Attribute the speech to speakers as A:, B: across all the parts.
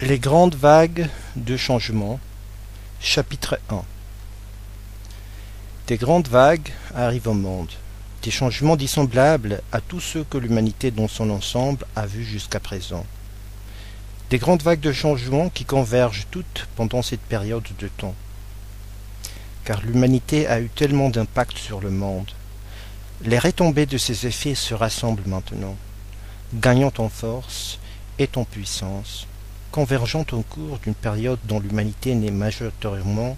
A: Les grandes vagues de changement, chapitre 1. Des grandes vagues arrivent au monde, des changements dissemblables à tous ceux que l'humanité dans son ensemble a vus jusqu'à présent. Des grandes vagues de changement qui convergent toutes pendant cette période de temps. Car l'humanité a eu tellement d'impact sur le monde. Les retombées de ces effets se rassemblent maintenant, gagnant en force et en puissance, convergeant au cours d'une période dont l'humanité n'est majoritairement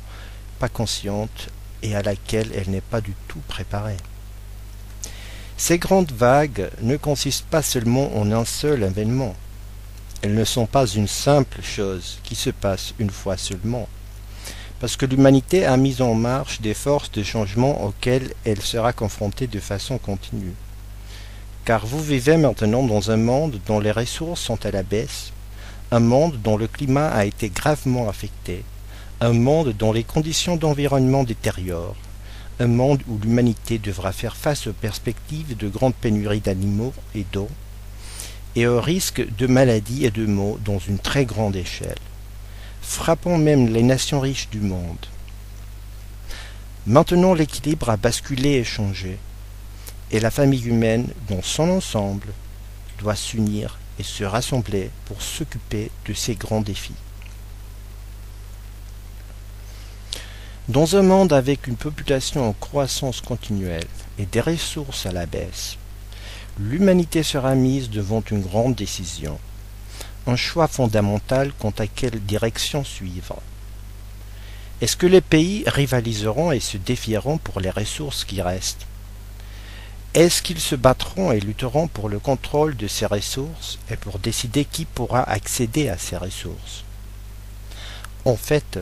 A: pas consciente et à laquelle elle n'est pas du tout préparée. Ces grandes vagues ne consistent pas seulement en un seul événement. Elles ne sont pas une simple chose qui se passe une fois seulement, parce que l'humanité a mis en marche des forces de changement auxquelles elle sera confrontée de façon continue. Car vous vivez maintenant dans un monde dont les ressources sont à la baisse, un monde dont le climat a été gravement affecté, un monde dont les conditions d'environnement détériorent, un monde où l'humanité devra faire face aux perspectives de grandes pénuries d'aliments et d'eau, et au risque de maladies et de maux dans une très grande échelle, frappant même les nations riches du monde. Maintenant l'équilibre a basculé et changé, et la famille humaine dans son ensemble doit s'unir et se rassembler pour s'occuper de ces grands défis. Dans un monde avec une population en croissance continuelle et des ressources à la baisse, l'humanité sera mise devant une grande décision, un choix fondamental quant à quelle direction suivre. Est-ce que les pays rivaliseront et se défieront pour les ressources qui restent? Est-ce qu'ils se battront et lutteront pour le contrôle de ces ressources et pour décider qui pourra accéder à ces ressources? En fait,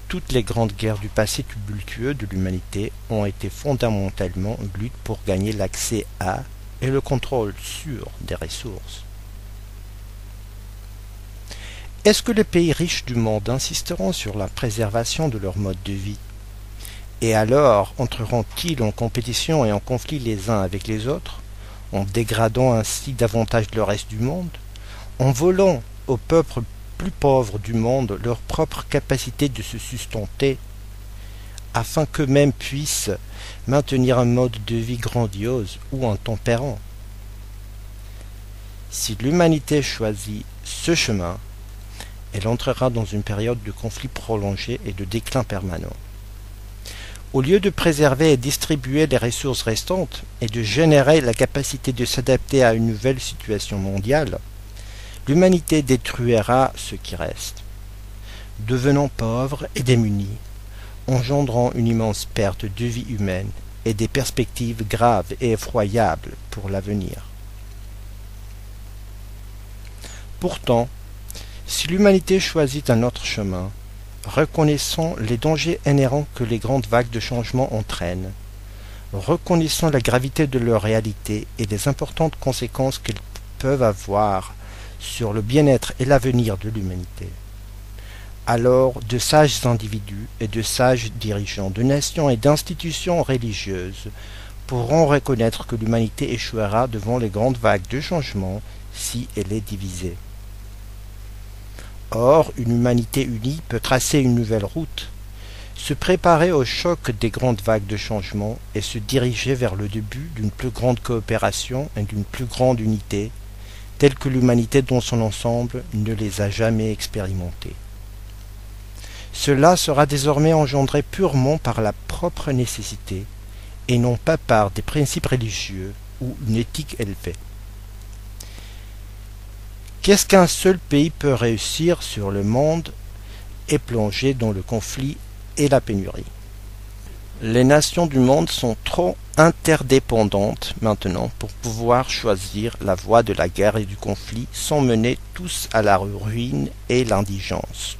A: toutes les grandes guerres du passé tumultueux de l'humanité ont été fondamentalement une lutte pour gagner l'accès à et le contrôle sur des ressources. Est-ce que les pays riches du monde insisteront sur la préservation de leur mode de vie? Et alors entreront-ils en compétition et en conflit les uns avec les autres, en dégradant ainsi davantage le reste du monde, en volant aux peuples plus pauvres du monde leur propre capacité de se sustenter, afin qu'eux-mêmes puissent maintenir un mode de vie grandiose ou intempérant? Si l'humanité choisit ce chemin, elle entrera dans une période de conflit prolongé et de déclin permanent. Au lieu de préserver et distribuer les ressources restantes et de générer la capacité de s'adapter à une nouvelle situation mondiale, l'humanité détruira ce qui reste, devenant pauvre et démunie, engendrant une immense perte de vie humaine et des perspectives graves et effroyables pour l'avenir. Pourtant, si l'humanité choisit un autre chemin, reconnaissons les dangers inhérents que les grandes vagues de changement entraînent, reconnaissons la gravité de leur réalité et les importantes conséquences qu'elles peuvent avoir sur le bien-être et l'avenir de l'humanité. Alors, de sages individus et de sages dirigeants de nations et d'institutions religieuses pourront reconnaître que l'humanité échouera devant les grandes vagues de changement si elle est divisée. Or, une humanité unie peut tracer une nouvelle route, se préparer au choc des grandes vagues de changement et se diriger vers le début d'une plus grande coopération et d'une plus grande unité, telle que l'humanité dans son ensemble ne les a jamais expérimentées. Cela sera désormais engendré purement par la propre nécessité, et non pas par des principes religieux ou une éthique élevée. Qu'est-ce qu'un seul pays peut réussir sur le monde est plongé dans le conflit et la pénurie? Les nations du monde sont trop interdépendantes maintenant pour pouvoir choisir la voie de la guerre et du conflit sans mener tous à la ruine et l'indigence.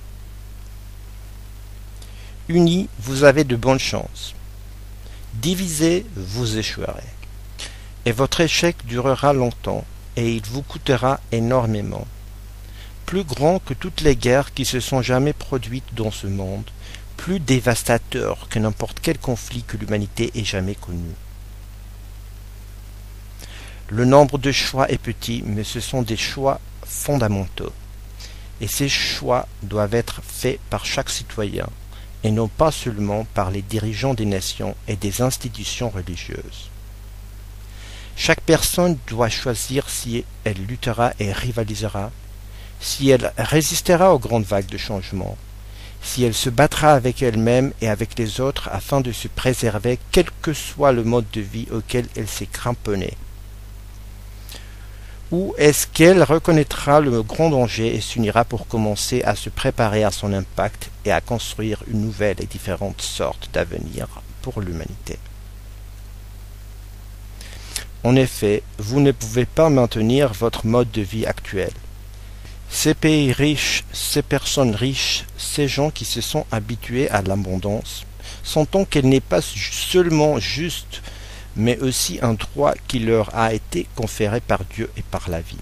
A: Unis, vous avez de bonnes chances. Divisés, vous échouerez. Et votre échec durera longtemps, et il vous coûtera énormément, plus grand que toutes les guerres qui se sont jamais produites dans ce monde, plus dévastateur que n'importe quel conflit que l'humanité ait jamais connu. Le nombre de choix est petit, mais ce sont des choix fondamentaux. Et ces choix doivent être faits par chaque citoyen, et non pas seulement par les dirigeants des nations et des institutions religieuses. Chaque personne doit choisir si elle luttera et rivalisera, si elle résistera aux grandes vagues de changement, si elle se battra avec elle-même et avec les autres afin de se préserver quel que soit le mode de vie auquel elle s'est cramponnée. Ou est-ce qu'elle reconnaîtra le grand danger et s'unira pour commencer à se préparer à son impact et à construire une nouvelle et différente sorte d'avenir pour l'humanité? En effet, vous ne pouvez pas maintenir votre mode de vie actuel. Ces pays riches, ces personnes riches, ces gens qui se sont habitués à l'abondance, sentant qu'elle n'est pas seulement juste, mais aussi un droit qui leur a été conféré par Dieu et par la vie.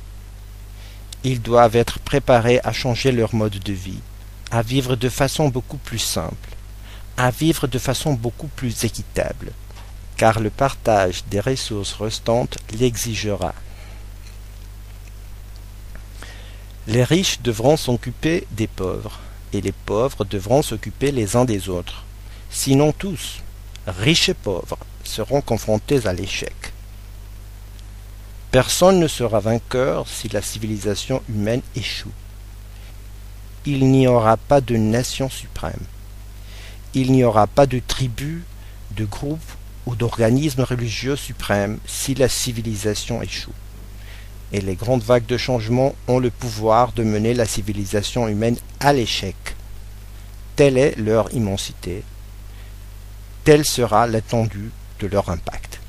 A: Ils doivent être préparés à changer leur mode de vie, à vivre de façon beaucoup plus simple, à vivre de façon beaucoup plus équitable, car le partage des ressources restantes l'exigera. Les riches devront s'occuper des pauvres, et les pauvres devront s'occuper les uns des autres. Sinon tous, riches et pauvres, seront confrontés à l'échec. Personne ne sera vainqueur si la civilisation humaine échoue. Il n'y aura pas de nation suprême. Il n'y aura pas de tribu, de groupe ou d'organisme religieux suprême si la civilisation échoue. Et les grandes vagues de changement ont le pouvoir de mener la civilisation humaine à l'échec. Telle est leur immensité. Telle sera l'étendue de leur impact.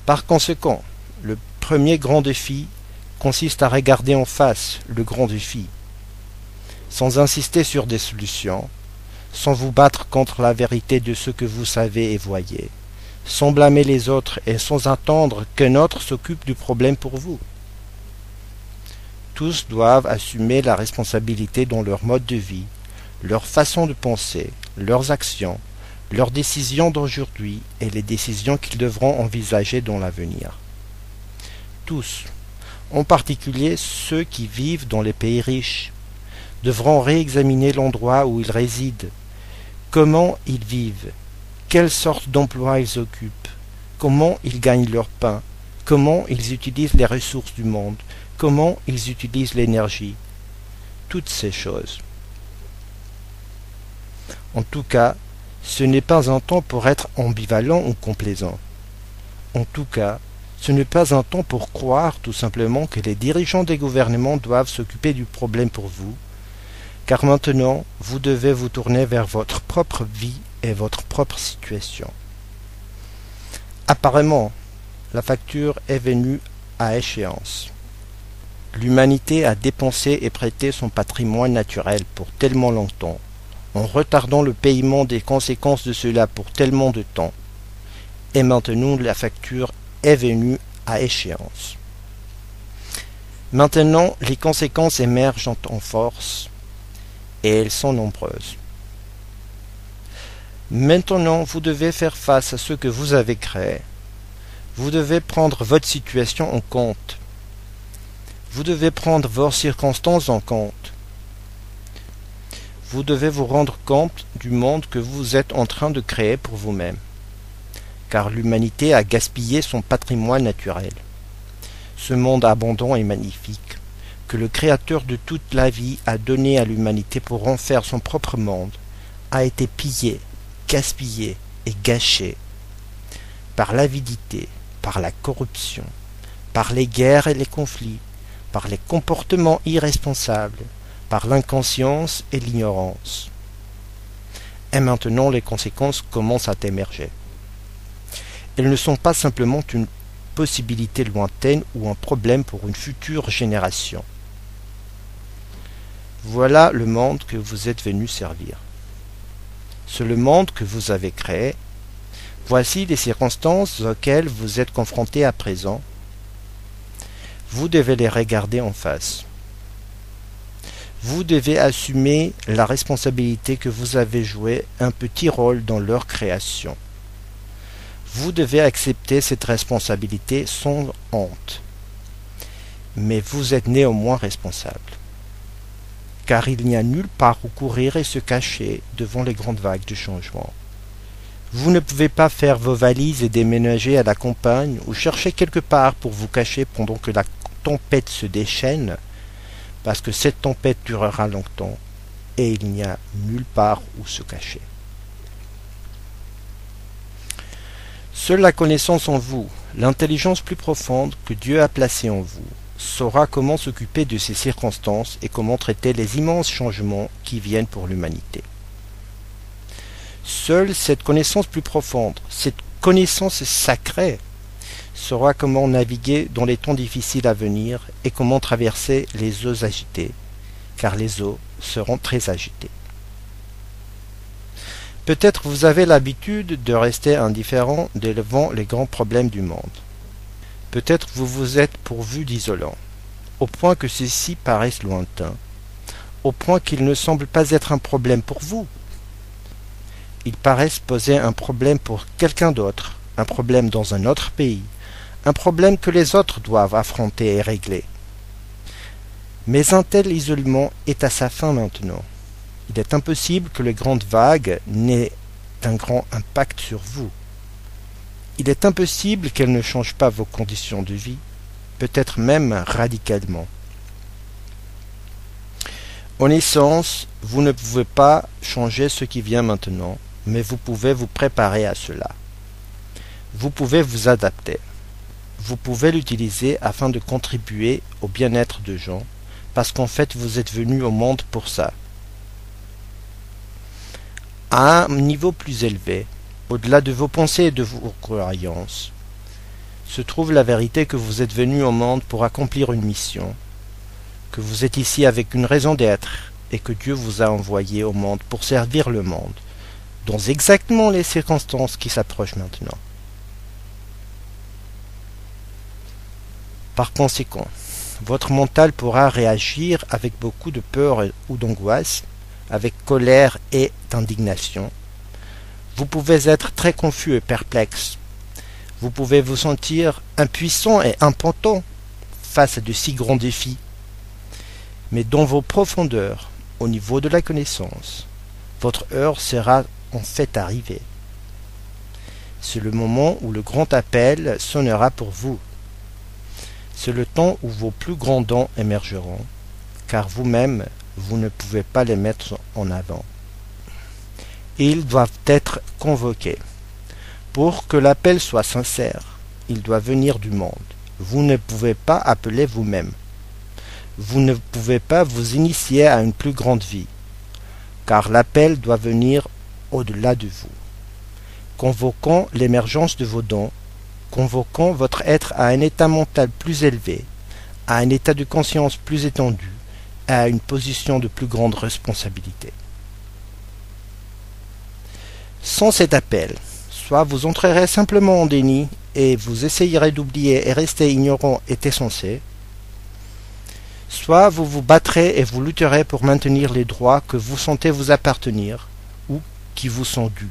A: Par conséquent, le premier grand défi consiste à regarder en face le grand défi, sans insister sur des solutions, sans vous battre contre la vérité de ce que vous savez et voyez, sans blâmer les autres et sans attendre qu'un autre s'occupe du problème pour vous. Tous doivent assumer la responsabilité dans leur mode de vie, leur façon de penser, leurs actions, leurs décisions d'aujourd'hui et les décisions qu'ils devront envisager dans l'avenir. Tous, en particulier ceux qui vivent dans les pays riches, devront réexaminer l'endroit où ils résident, comment ils vivent, quelle sorte d'emploi ils occupent, comment ils gagnent leur pain, comment ils utilisent les ressources du monde, comment ils utilisent l'énergie, toutes ces choses. En tout cas, ce n'est pas un temps pour être ambivalent ou complaisant. En tout cas, ce n'est pas un temps pour croire tout simplement que les dirigeants des gouvernements doivent s'occuper du problème pour vous, car maintenant, vous devez vous tourner vers votre propre vie et votre propre situation. Apparemment, la facture est venue à échéance. L'humanité a dépensé et prêté son patrimoine naturel pour tellement longtemps, en retardant le paiement des conséquences de cela pour tellement de temps. Et maintenant la facture est venue à échéance. Maintenant les conséquences émergent en force, et elles sont nombreuses. Maintenant vous devez faire face à ce que vous avez créé. Vous devez prendre votre situation en compte. Vous devez prendre vos circonstances en compte. Vous devez vous rendre compte du monde que vous êtes en train de créer pour vous-même, car l'humanité a gaspillé son patrimoine naturel. Ce monde abondant et magnifique, que le Créateur de toute la vie a donné à l'humanité pour en faire son propre monde, a été pillé, gaspillé et gâché par l'avidité, par la corruption, par les guerres et les conflits, par les comportements irresponsables, par l'inconscience et l'ignorance. Et maintenant les conséquences commencent à émerger. Elles ne sont pas simplement une possibilité lointaine ou un problème pour une future génération. Voilà le monde que vous êtes venu servir. C'est le monde que vous avez créé. Voici les circonstances auxquelles vous êtes confrontés à présent. Vous devez les regarder en face. Vous devez assumer la responsabilité que vous avez joué un petit rôle dans leur création. Vous devez accepter cette responsabilité sans honte. Mais vous êtes néanmoins responsable. car il n'y a nulle part où courir et se cacher devant les grandes vagues du changement. Vous ne pouvez pas faire vos valises et déménager à la campagne ou chercher quelque part pour vous cacher pendant que la tempête se déchaîne, parce que cette tempête durera longtemps et il n'y a nulle part où se cacher. Seule la connaissance en vous, l'intelligence plus profonde que Dieu a placée en vous, saura comment s'occuper de ces circonstances et comment traiter les immenses changements qui viennent pour l'humanité. Seule cette connaissance plus profonde, cette connaissance sacrée, saura comment naviguer dans les temps difficiles à venir et comment traverser les eaux agitées, car les eaux seront très agitées. Peut-être vous avez l'habitude de rester indifférent devant les grands problèmes du monde. Peut-être vous vous êtes pourvu d'isolants, au point que ceux-ci paraissent lointains, au point qu'ils ne semblent pas être un problème pour vous. Ils paraissent poser un problème pour quelqu'un d'autre, un problème dans un autre pays, un problème que les autres doivent affronter et régler. Mais un tel isolement est à sa fin maintenant. Il est impossible que les grandes vagues n'aient un grand impact sur vous. Il est impossible qu'elles ne changent pas vos conditions de vie, peut-être même radicalement. En essence, vous ne pouvez pas changer ce qui vient maintenant, mais vous pouvez vous préparer à cela. Vous pouvez vous adapter. Vous pouvez l'utiliser afin de contribuer au bien-être de gens, parce qu'en fait vous êtes venu au monde pour ça. À un niveau plus élevé, au-delà de vos pensées et de vos croyances, se trouve la vérité que vous êtes venu au monde pour accomplir une mission, que vous êtes ici avec une raison d'être et que Dieu vous a envoyé au monde pour servir le monde, dans exactement les circonstances qui s'approchent maintenant. Par conséquent, votre mental pourra réagir avec beaucoup de peur ou d'angoisse, avec colère et d'indignation. Vous pouvez être très confus et perplexe. Vous pouvez vous sentir impuissant et impotent face à de si grands défis. Mais dans vos profondeurs, au niveau de la connaissance, votre heure sera en fait arrivée. C'est le moment où le grand appel sonnera pour vous. C'est le temps où vos plus grands dons émergeront, car vous-même, vous ne pouvez pas les mettre en avant. Ils doivent être convoqués. Pour que l'appel soit sincère, il doit venir du monde. Vous ne pouvez pas appeler vous-même. Vous ne pouvez pas vous initier à une plus grande vie, car l'appel doit venir au-delà de vous. Convoquant l'émergence de vos dons, convoquant votre être à un état mental plus élevé, à un état de conscience plus étendu, à une position de plus grande responsabilité. Sans cet appel, soit vous entrerez simplement en déni et vous essayerez d'oublier et rester ignorant et insensé, soit vous vous battrez et vous lutterez pour maintenir les droits que vous sentez vous appartenir ou qui vous sont dus.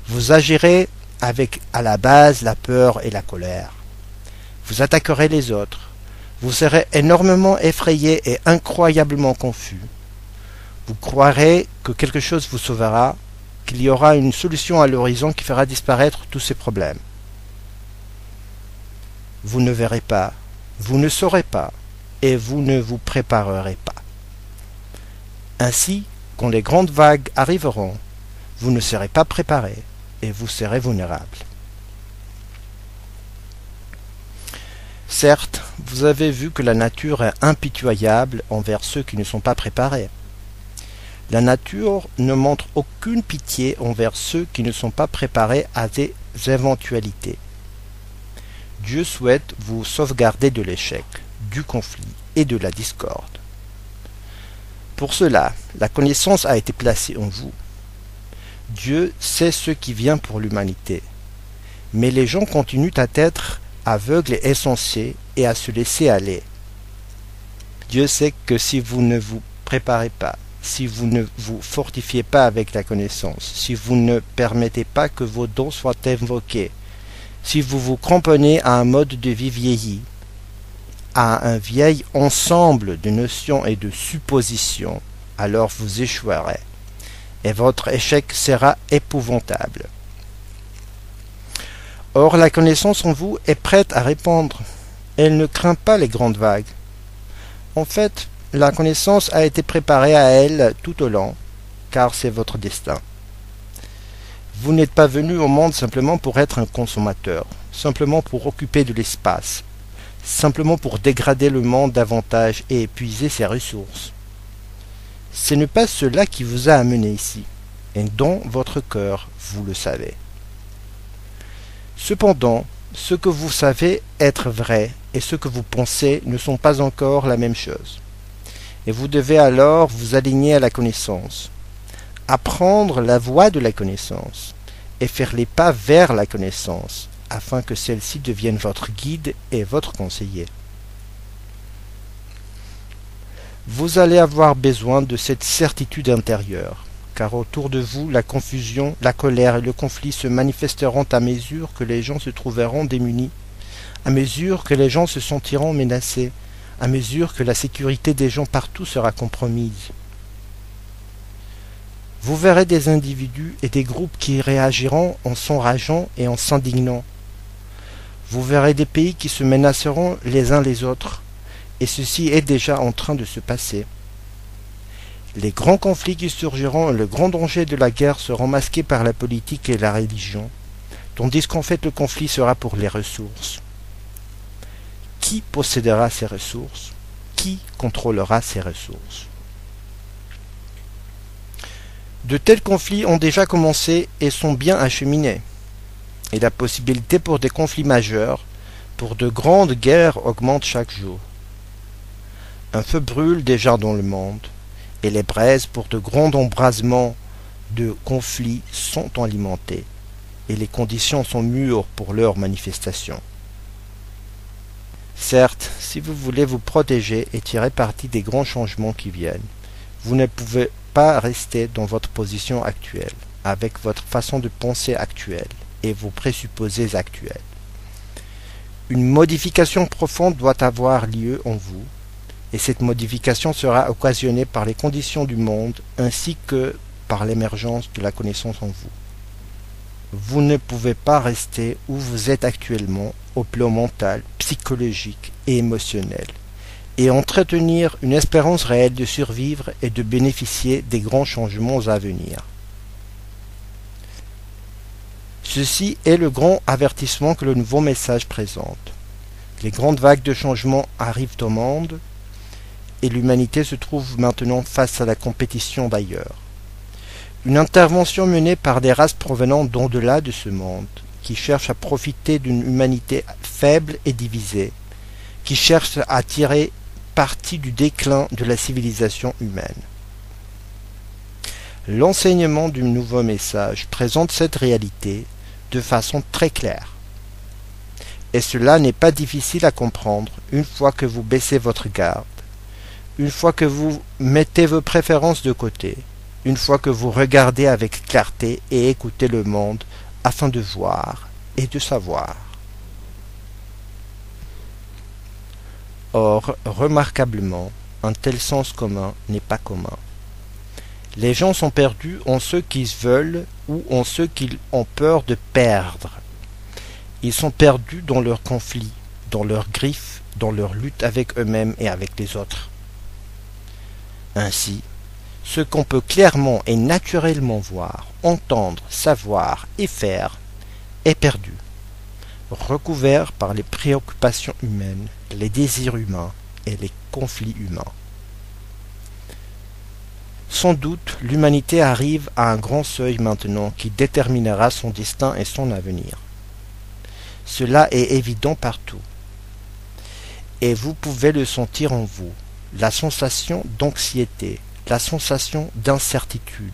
A: Vous agirez avec à la base la peur et la colère. Vous attaquerez les autres. Vous serez énormément effrayé et incroyablement confus. Vous croirez que quelque chose vous sauvera, qu'il y aura une solution à l'horizon qui fera disparaître tous ces problèmes. Vous ne verrez pas, vous ne saurez pas, et vous ne vous préparerez pas. Ainsi, quand les grandes vagues arriveront, vous ne serez pas préparé, et vous serez vulnérable. Certes, vous avez vu que la nature est impitoyable envers ceux qui ne sont pas préparés. La nature ne montre aucune pitié envers ceux qui ne sont pas préparés à des éventualités. Dieu souhaite vous sauvegarder de l'échec, du conflit et de la discorde. Pour cela, la connaissance a été placée en vous. Dieu sait ce qui vient pour l'humanité, mais les gens continuent à être aveugles et insensés et à se laisser aller. Dieu sait que si vous ne vous préparez pas, si vous ne vous fortifiez pas avec la connaissance, si vous ne permettez pas que vos dons soient invoqués, si vous vous cramponnez à un mode de vie vieilli, à un vieil ensemble de notions et de suppositions, alors vous échouerez, et votre échec sera épouvantable. Or, la connaissance en vous est prête à répondre. Elle ne craint pas les grandes vagues. En fait, la connaissance a été préparée à elle tout au long, car c'est votre destin. Vous n'êtes pas venu au monde simplement pour être un consommateur, simplement pour occuper de l'espace, simplement pour dégrader le monde davantage et épuiser ses ressources. Ce n'est pas cela qui vous a amené ici, et dans votre cœur, vous le savez. Cependant, ce que vous savez être vrai et ce que vous pensez ne sont pas encore la même chose. Et vous devez alors vous aligner à la connaissance, apprendre la voie de la connaissance et faire les pas vers la connaissance, afin que celle-ci devienne votre guide et votre conseiller. Vous allez avoir besoin de cette certitude intérieure, car autour de vous, la confusion, la colère et le conflit se manifesteront à mesure que les gens se trouveront démunis, à mesure que les gens se sentiront menacés, à mesure que la sécurité des gens partout sera compromise. Vous verrez des individus et des groupes qui réagiront en s'enrageant et en s'indignant. Vous verrez des pays qui se menaceront les uns les autres, et ceci est déjà en train de se passer. Les grands conflits qui surgiront et le grand danger de la guerre seront masqués par la politique et la religion, tandis qu'en fait le conflit sera pour les ressources. Qui possédera ces ressources? Qui contrôlera ces ressources? De tels conflits ont déjà commencé et sont bien acheminés, et la possibilité pour des conflits majeurs, pour de grandes guerres augmente chaque jour. Un feu brûle déjà dans le monde, et les braises pour de grands embrasements de conflits sont alimentées, et les conditions sont mûres pour leur manifestation. Certes, si vous voulez vous protéger et tirer parti des grands changements qui viennent, vous ne pouvez pas rester dans votre position actuelle, avec votre façon de penser actuelle et vos présupposés actuels. Une modification profonde doit avoir lieu en vous, et cette modification sera occasionnée par les conditions du monde ainsi que par l'émergence de la connaissance en vous. Vous ne pouvez pas rester où vous êtes actuellement au plan mental, psychologique et émotionnel, et entretenir une espérance réelle de survivre et de bénéficier des grands changements à venir. Ceci est le grand avertissement que le nouveau message présente. Les grandes vagues de changement arrivent au monde, et l'humanité se trouve maintenant face à la compétition d'ailleurs. Une intervention menée par des races provenant d'au-delà de ce monde, qui cherchent à profiter d'une humanité faible et divisée, qui cherchent à tirer parti du déclin de la civilisation humaine. L'enseignement du nouveau message présente cette réalité de façon très claire. Et cela n'est pas difficile à comprendre une fois que vous baissez votre garde, une fois que vous mettez vos préférences de côté, une fois que vous regardez avec clarté et écoutez le monde afin de voir et de savoir. Or, remarquablement, un tel sens commun n'est pas commun. Les gens sont perdus en ce qu'ils veulent ou en ce qu'ils ont peur de perdre. Ils sont perdus dans leurs conflits, dans leurs griffes, dans leur lutte avec eux-mêmes et avec les autres. Ainsi, ce qu'on peut clairement et naturellement voir, entendre, savoir et faire est perdu, recouvert par les préoccupations humaines, les désirs humains et les conflits humains. Sans doute, l'humanité arrive à un grand seuil maintenant qui déterminera son destin et son avenir. Cela est évident partout. Et vous pouvez le sentir en vous, la sensation d'anxiété, la sensation d'incertitude,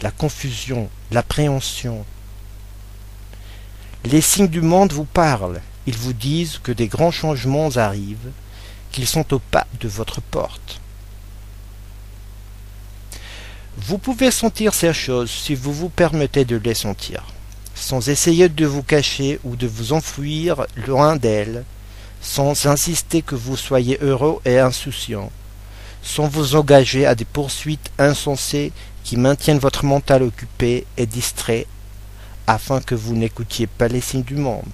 A: la confusion, l'appréhension. Les signes du monde vous parlent, ils vous disent que des grands changements arrivent, qu'ils sont au pas de votre porte. Vous pouvez sentir ces choses si vous vous permettez de les sentir, sans essayer de vous cacher ou de vous enfuir loin d'elles, sans insister que vous soyez heureux et insouciant, sans vous engager à des poursuites insensées qui maintiennent votre mental occupé et distrait afin que vous n'écoutiez pas les signes du monde,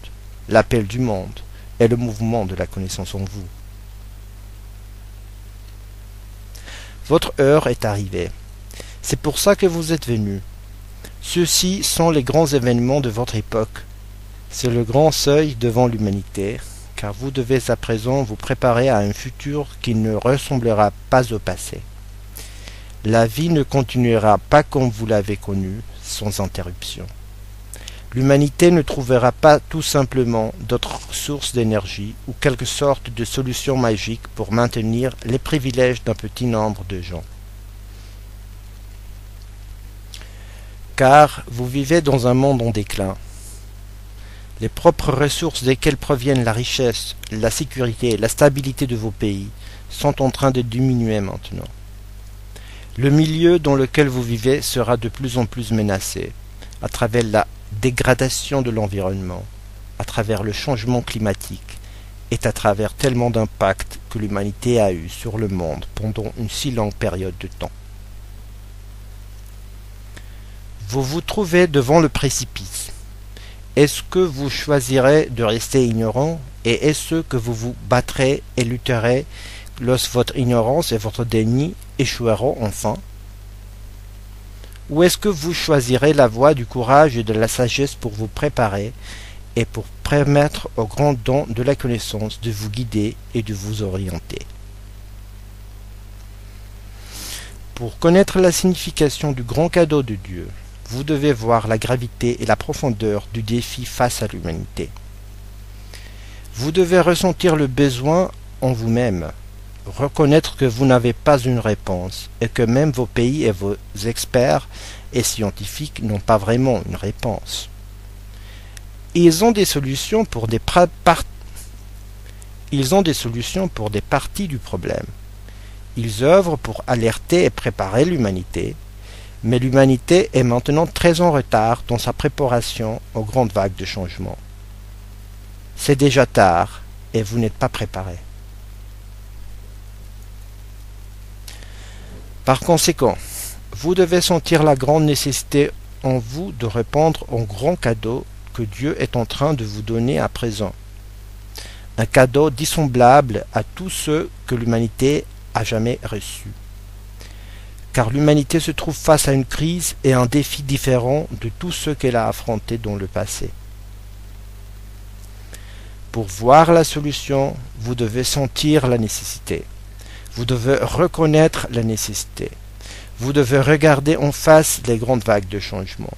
A: l'appel du monde et le mouvement de la connaissance en vous. Votre heure est arrivée. C'est pour ça que vous êtes venu. Ceux-ci sont les grands événements de votre époque. C'est le grand seuil devant l'humanité, car vous devez à présent vous préparer à un futur qui ne ressemblera pas au passé. La vie ne continuera pas comme vous l'avez connue, sans interruption. L'humanité ne trouvera pas tout simplement d'autres sources d'énergie ou quelque sorte de solution magique pour maintenir les privilèges d'un petit nombre de gens. Car vous vivez dans un monde en déclin. Les propres ressources desquelles proviennent la richesse, la sécurité et la stabilité de vos pays sont en train de diminuer maintenant. Le milieu dans lequel vous vivez sera de plus en plus menacé, à travers la dégradation de l'environnement, à travers le changement climatique et à travers tellement d'impacts que l'humanité a eu sur le monde pendant une si longue période de temps. Vous vous trouvez devant le précipice. Est-ce que vous choisirez de rester ignorant et est-ce que vous vous battrez et lutterez lorsque votre ignorance et votre déni échoueront enfin? Ou est-ce que vous choisirez la voie du courage et de la sagesse pour vous préparer et pour permettre au grand don de la connaissance de vous guider et de vous orienter? Pour connaître la signification du grand cadeau de Dieu, vous devez voir la gravité et la profondeur du défi face à l'humanité. Vous devez ressentir le besoin en vous-même, reconnaître que vous n'avez pas une réponse et que même vos pays et vos experts et scientifiques n'ont pas vraiment une réponse. Ils ont des solutions pour des parties du problème. Ils œuvrent pour alerter et préparer l'humanité, mais l'humanité est maintenant très en retard dans sa préparation aux grandes vagues de changement. C'est déjà tard et vous n'êtes pas préparé. Par conséquent, vous devez sentir la grande nécessité en vous de répondre au grand cadeau que Dieu est en train de vous donner à présent. Un cadeau dissemblable à tous ceux que l'humanité a jamais reçus. Car l'humanité se trouve face à une crise et un défi différent de tous ceux qu'elle a affrontés dans le passé. Pour voir la solution, vous devez sentir la nécessité. Vous devez reconnaître la nécessité. Vous devez regarder en face les grandes vagues de changement.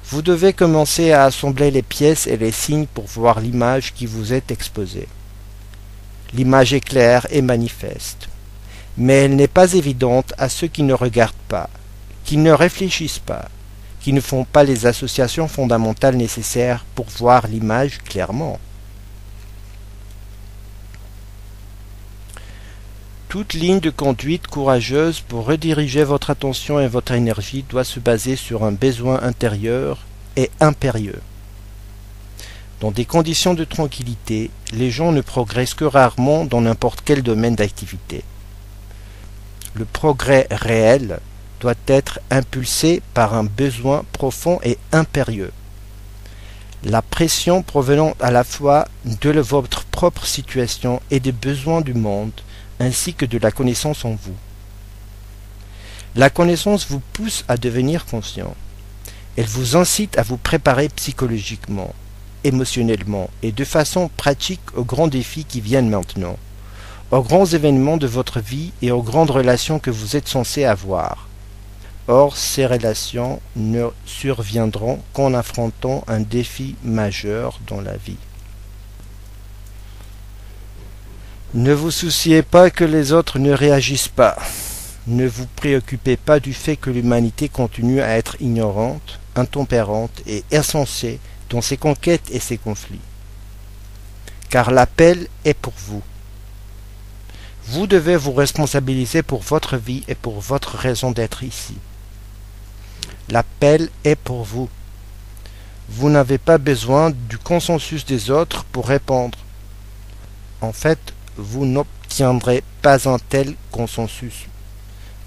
A: Vous devez commencer à assembler les pièces et les signes pour voir l'image qui vous est exposée. L'image est claire et manifeste, mais elle n'est pas évidente à ceux qui ne regardent pas, qui ne réfléchissent pas, qui ne font pas les associations fondamentales nécessaires pour voir l'image clairement. Toute ligne de conduite courageuse pour rediriger votre attention et votre énergie doit se baser sur un besoin intérieur et impérieux. Dans des conditions de tranquillité, les gens ne progressent que rarement dans n'importe quel domaine d'activité. Le progrès réel doit être impulsé par un besoin profond et impérieux. La pression provenant à la fois de votre propre situation et des besoins du monde, ainsi que de la connaissance en vous. La connaissance vous pousse à devenir conscient. Elle vous incite à vous préparer psychologiquement, émotionnellement et de façon pratique aux grands défis qui viennent maintenant, aux grands événements de votre vie et aux grandes relations que vous êtes censé avoir. Or, ces relations ne surviendront qu'en affrontant un défi majeur dans la vie. Ne vous souciez pas que les autres ne réagissent pas. Ne vous préoccupez pas du fait que l'humanité continue à être ignorante, intempérante et insensée dans ses conquêtes et ses conflits. Car l'appel est pour vous. Vous devez vous responsabiliser pour votre vie et pour votre raison d'être ici. L'appel est pour vous. Vous n'avez pas besoin du consensus des autres pour répondre. En fait, vous n'obtiendrez pas un tel consensus.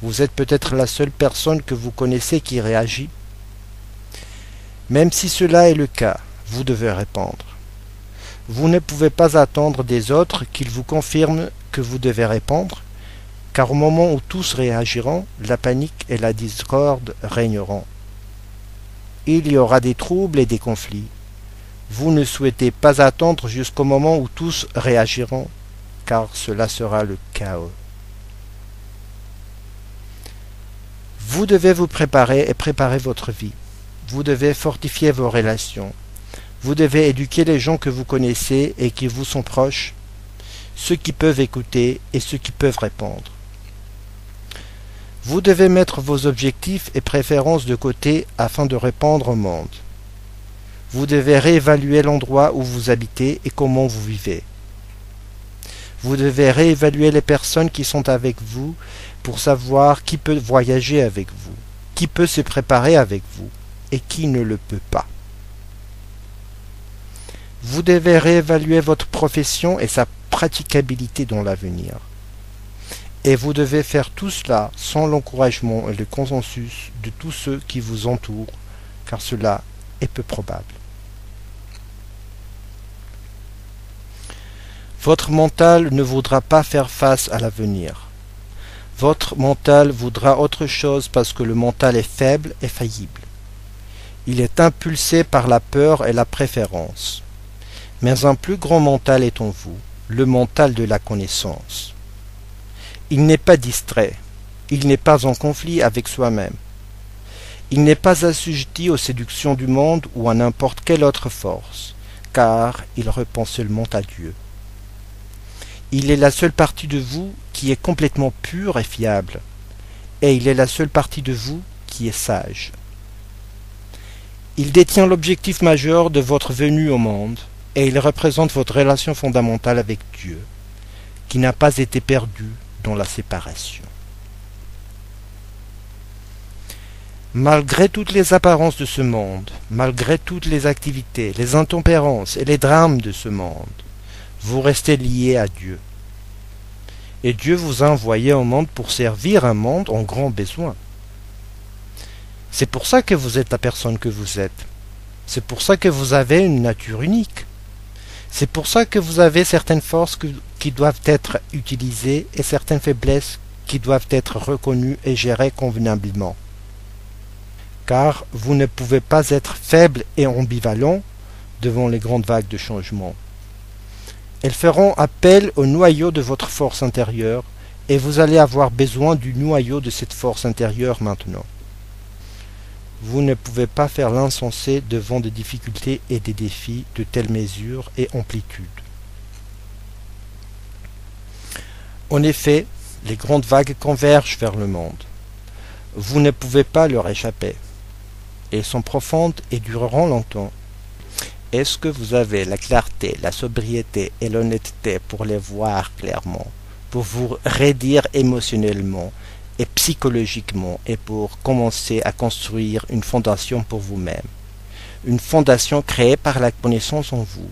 A: Vous êtes peut-être la seule personne que vous connaissez qui réagit. Même si cela est le cas, vous devez répondre. Vous ne pouvez pas attendre des autres qu'ils vous confirment que vous devez répondre, car au moment où tous réagiront, la panique et la discorde régneront. Il y aura des troubles et des conflits. Vous ne souhaitez pas attendre jusqu'au moment où tous réagiront, car cela sera le chaos. Vous devez vous préparer et préparer votre vie. Vous devez fortifier vos relations. Vous devez éduquer les gens que vous connaissez et qui vous sont proches, ceux qui peuvent écouter et ceux qui peuvent répondre. Vous devez mettre vos objectifs et préférences de côté afin de répondre au monde. Vous devez réévaluer l'endroit où vous habitez et comment vous vivez. Vous devez réévaluer les personnes qui sont avec vous pour savoir qui peut voyager avec vous, qui peut se préparer avec vous et qui ne le peut pas. Vous devez réévaluer votre profession et sa praticabilité dans l'avenir. Et vous devez faire tout cela sans l'encouragement et le consensus de tous ceux qui vous entourent, car cela est peu probable. Votre mental ne voudra pas faire face à l'avenir. Votre mental voudra autre chose parce que le mental est faible et faillible. Il est impulsé par la peur et la préférence. Mais un plus grand mental est en vous, le mental de la connaissance. Il n'est pas distrait, il n'est pas en conflit avec soi-même. Il n'est pas assujetti aux séductions du monde ou à n'importe quelle autre force, car il répond seulement à Dieu. Il est la seule partie de vous qui est complètement pure et fiable, et il est la seule partie de vous qui est sage. Il détient l'objectif majeur de votre venue au monde, et il représente votre relation fondamentale avec Dieu, qui n'a pas été perdue dans la séparation. Malgré toutes les apparences de ce monde, malgré toutes les activités, les intempérances et les drames de ce monde, vous restez lié à Dieu. Et Dieu vous a envoyé au monde pour servir un monde en grand besoin. C'est pour ça que vous êtes la personne que vous êtes. C'est pour ça que vous avez une nature unique. C'est pour ça que vous avez certaines forces qui doivent être utilisées et certaines faiblesses qui doivent être reconnues et gérées convenablement. Car vous ne pouvez pas être faible et ambivalent devant les grandes vagues de changement. Elles feront appel au noyau de votre force intérieure et vous allez avoir besoin du noyau de cette force intérieure maintenant. Vous ne pouvez pas faire l'insensé devant des difficultés et des défis de telle mesure et amplitude. En effet, les grandes vagues convergent vers le monde. Vous ne pouvez pas leur échapper. Elles sont profondes et dureront longtemps. Est-ce que vous avez la clarté, la sobriété et l'honnêteté pour les voir clairement, pour vous redire émotionnellement et psychologiquement et pour commencer à construire une fondation pour vous-même? Une fondation créée par la connaissance en vous,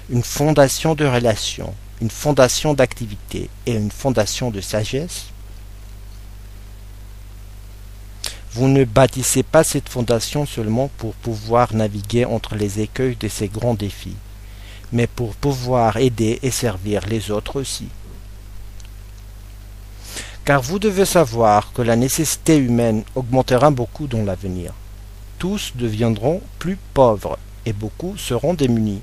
A: une fondation de relations, une fondation d'activité et une fondation de sagesse? Vous ne bâtissez pas cette fondation seulement pour pouvoir naviguer entre les écueils de ces grands défis, mais pour pouvoir aider et servir les autres aussi. Car vous devez savoir que la nécessité humaine augmentera beaucoup dans l'avenir. Tous deviendront plus pauvres et beaucoup seront démunis.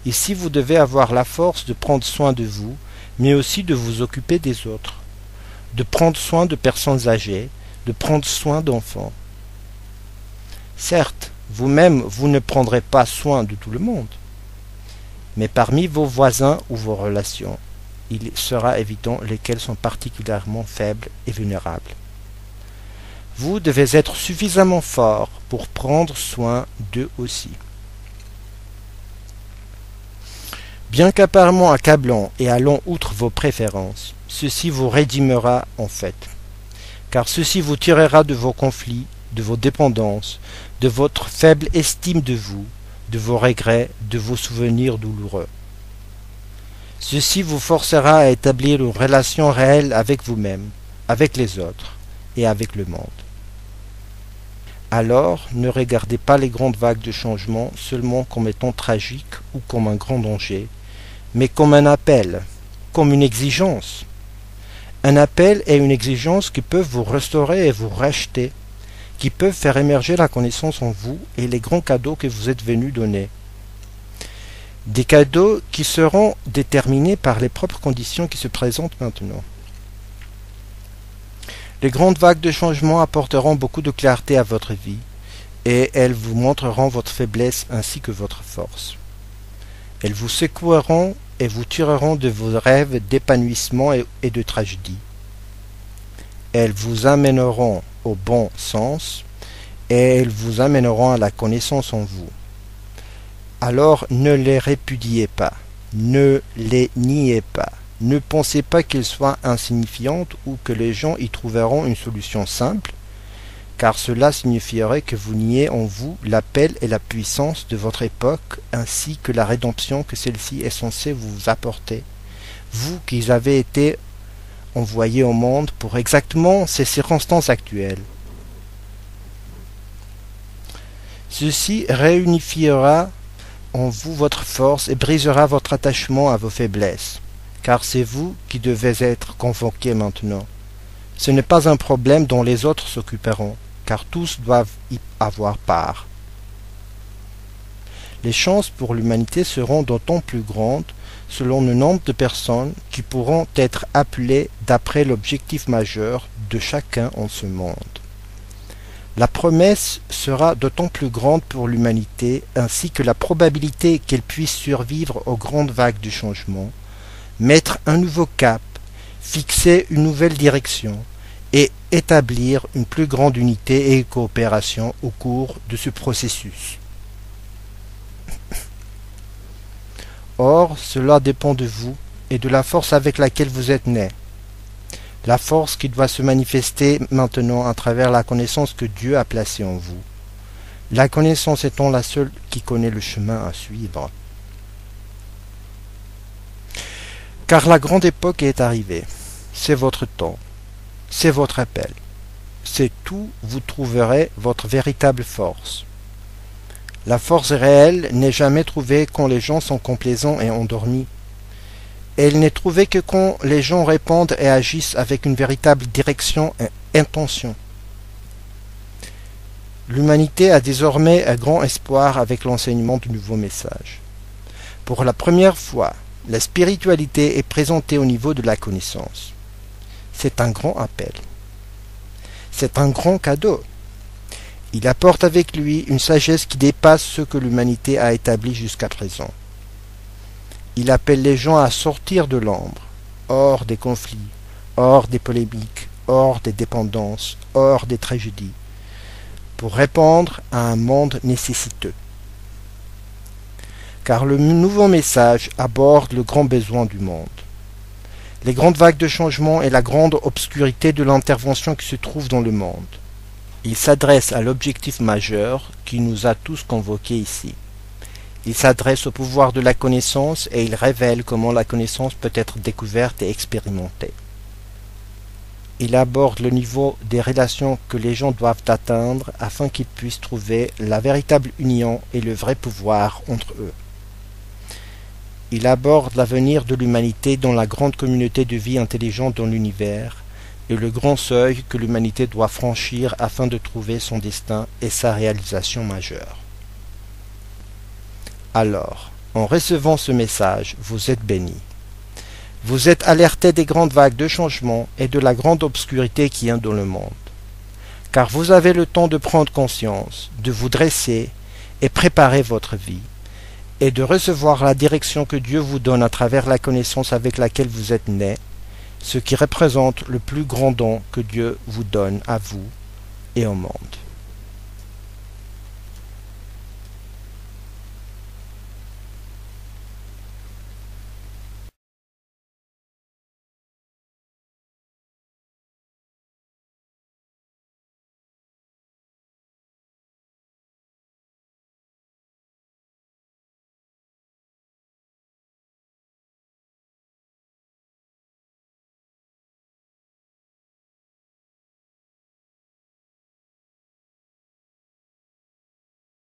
A: Ici, vous devez avoir la force de prendre soin de vous, mais aussi de vous occuper des autres, de prendre soin de personnes âgées, de prendre soin d'enfants. Certes, vous-même, vous ne prendrez pas soin de tout le monde, mais parmi vos voisins ou vos relations, il sera évident lesquels sont particulièrement faibles et vulnérables. Vous devez être suffisamment fort pour prendre soin d'eux aussi. Bien qu'apparemment accablant et allant outre vos préférences, ceci vous rédimera en fait. Car ceci vous tirera de vos conflits, de vos dépendances, de votre faible estime de vous, de vos regrets, de vos souvenirs douloureux. Ceci vous forcera à établir une relation réelle avec vous-même, avec les autres et avec le monde. Alors, ne regardez pas les grandes vagues de changement seulement comme étant tragiques ou comme un grand danger, mais comme un appel, comme une exigence. Un appel et une exigence qui peuvent vous restaurer et vous racheter, qui peuvent faire émerger la connaissance en vous et les grands cadeaux que vous êtes venus donner. Des cadeaux qui seront déterminés par les propres conditions qui se présentent maintenant. Les grandes vagues de changement apporteront beaucoup de clarté à votre vie, et elles vous montreront votre faiblesse ainsi que votre force. Elles vous secoueront et vous tireront de vos rêves d'épanouissement et de tragédie. Elles vous amèneront au bon sens, et elles vous amèneront à la connaissance en vous. Alors ne les répudiez pas, ne les niez pas. Ne pensez pas qu'ils soient insignifiantes ou que les gens y trouveront une solution simple, car cela signifierait que vous niez en vous l'appel et la puissance de votre époque ainsi que la rédemption que celle-ci est censée vous apporter, vous qui avez été envoyés au monde pour exactement ces circonstances actuelles. Ceci réunifiera en vous votre force et brisera votre attachement à vos faiblesses. Car c'est vous qui devez être convoqués maintenant. Ce n'est pas un problème dont les autres s'occuperont, car tous doivent y avoir part. Les chances pour l'humanité seront d'autant plus grandes selon le nombre de personnes qui pourront être appelées d'après l'objectif majeur de chacun en ce monde. La promesse sera d'autant plus grande pour l'humanité ainsi que la probabilité qu'elle puisse survivre aux grandes vagues du changement, mettre un nouveau cap, fixer une nouvelle direction et établir une plus grande unité et coopération au cours de ce processus. Or, cela dépend de vous et de la force avec laquelle vous êtes nés. La force qui doit se manifester maintenant à travers la connaissance que Dieu a placée en vous. La connaissance étant la seule qui connaît le chemin à suivre. Car la grande époque est arrivée. C'est votre temps. C'est votre appel. C'est où vous trouverez votre véritable force. La force réelle n'est jamais trouvée quand les gens sont complaisants et endormis. Elle n'est trouvée que quand les gens répondent et agissent avec une véritable direction et intention. L'humanité a désormais un grand espoir avec l'enseignement du nouveau message. Pour la première fois, la spiritualité est présentée au niveau de la connaissance. C'est un grand appel. C'est un grand cadeau. Il apporte avec lui une sagesse qui dépasse ce que l'humanité a établi jusqu'à présent. Il appelle les gens à sortir de l'ombre, hors des conflits, hors des polémiques, hors des dépendances, hors des tragédies, pour répondre à un monde nécessiteux. Car le nouveau message aborde le grand besoin du monde. Les grandes vagues de changement et la grande obscurité de l'intervention qui se trouve dans le monde. Il s'adresse à l'objectif majeur qui nous a tous convoqués ici. Il s'adresse au pouvoir de la connaissance et il révèle comment la connaissance peut être découverte et expérimentée. Il aborde le niveau des relations que les gens doivent atteindre afin qu'ils puissent trouver la véritable union et le vrai pouvoir entre eux. Il aborde l'avenir de l'humanité dans la grande communauté de vie intelligente dans l'univers et le grand seuil que l'humanité doit franchir afin de trouver son destin et sa réalisation majeure. Alors, en recevant ce message, vous êtes bénis. Vous êtes alertés des grandes vagues de changement et de la grande obscurité qui est dans le monde. Car vous avez le temps de prendre conscience, de vous dresser et préparer votre vie, et de recevoir la direction que Dieu vous donne à travers la connaissance avec laquelle vous êtes nés, ce qui représente le plus grand don que Dieu vous donne à vous et au monde.